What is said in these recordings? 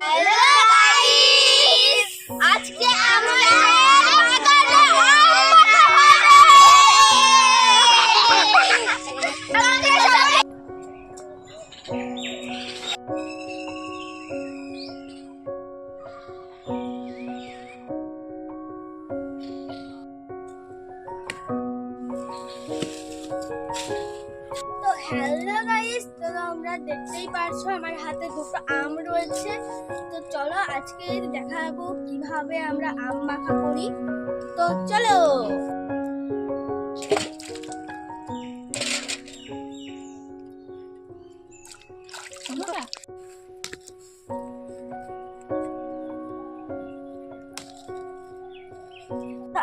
Hello guys, আজকে আমরা বাগানে আম মাখাবো। তো হ্যালো গাইস, তো তোমরা দেখতেই পারছো আমার হাতে দুটো আম রয়েছে। তো চলো আজকে দেখাবো কিভাবে আমরা আম মাখা করি। তো চলো।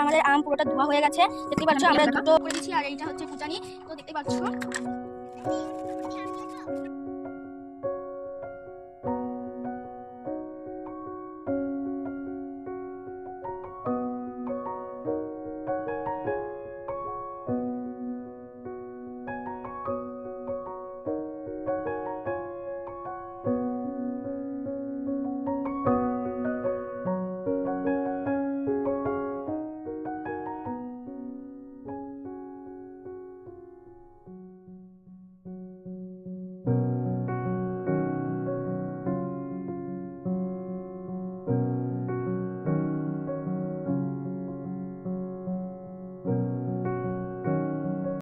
আমাদের আম পুরোটা ধোয়া হয়ে গেছে, দেখতে পাচ্ছ আমরা দুটো করে দিয়েছি, আর এইটা হচ্ছে কুচানি। তো দেখতে পাচ্ছ